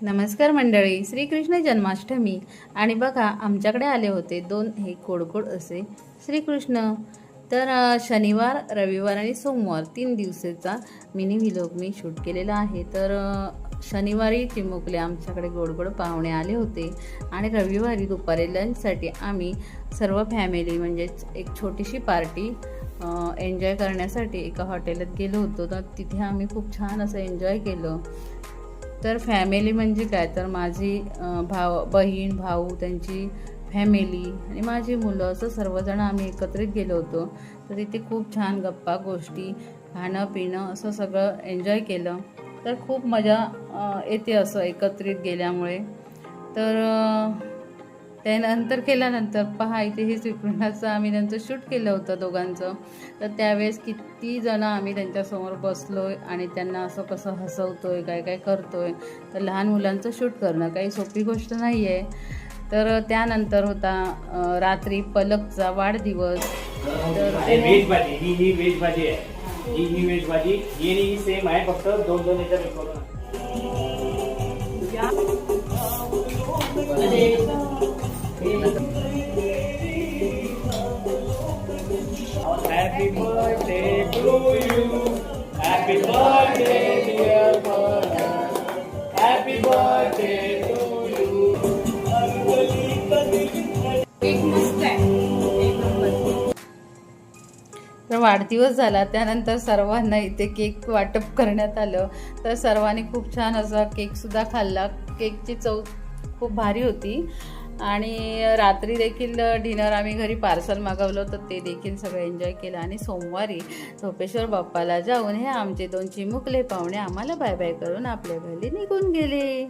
नमस्कार मंडळी, श्रीकृष्ण जन्माष्टमी आणि बघा आमच्याकडे आले होते दोन हे गोड असे श्रीकृष्ण. तर शनिवार, रविवार आणि सोमवार 3 दिवसाचा मिनी व्लॉग मी शूट केलेला आहे. तर शनिवारी चिमुकले आमच्याकडे गोड पाहुणे आले होते आणि रविवारी दुपारी लंचसाठी आम्ही सर्व फॅमिली म्हणजेच एक छोटीशी पार्टी एन्जॉय करण्यासाठी एका हॉटेलात गेलो होतो. तर तिथे आम्ही खूप छान असं एन्जॉय केलं. तर फॅमिली म्हणजे काय, तर माझी बहीण भाऊ त्यांची फॅमिली आणि माझी मुलं असं सर्वजण आम्ही एकत्रित गेलो होतो. तर तिथे खूप छान गप्पा गोष्टी खाणं पिणं असं सगळं एन्जॉय केलं. तर खूप मजा येते असं एकत्रित गेल्यामुळे. तर त्यानंतर केल्यानंतर पहा इथे हे श्रीकृष्णाचं आम्ही त्यांचं शूट केलं होतं दोघांचं. तर त्यावेळेस किती जण आम्ही त्यांच्यासमोर बसलोय आणि त्यांना असं कसं हसवतोय, काय काय करतोय. तर लहान मुलांचं शूट करणं काही सोपी गोष्ट नाही आहे. तर त्यानंतर होता रात्री पलकचा वाढदिवस. तर व्हेज भाजी ही व्हेज भाजी आहे. ही व्हेज भाजी ही सेम आहे, फक्त दोन दोन याच्यात करून. Happy birthday to you. Happy birthday dear brother. Happy birthday to you. तर वाढदिवस झाला त्यानंतर सर्वांना इथे केक वाटप करण्यात आलं. तर सर्वांनी खूप छान असा केकसुद्धा खाल्ला. केकची चव खूप भारी होती. आणि रात्री देखील डिनर आम्ही घरी पार्सल मागवलं, तर ते देखील सगळं एन्जॉय केलं. आणि सोमवारी झोपेश्वर बाप्पाला जाऊन हे आमचे 2 चिमुकले पाहुणे आम्हाला बाय बाय करून आपल्या घरी निघून गेले.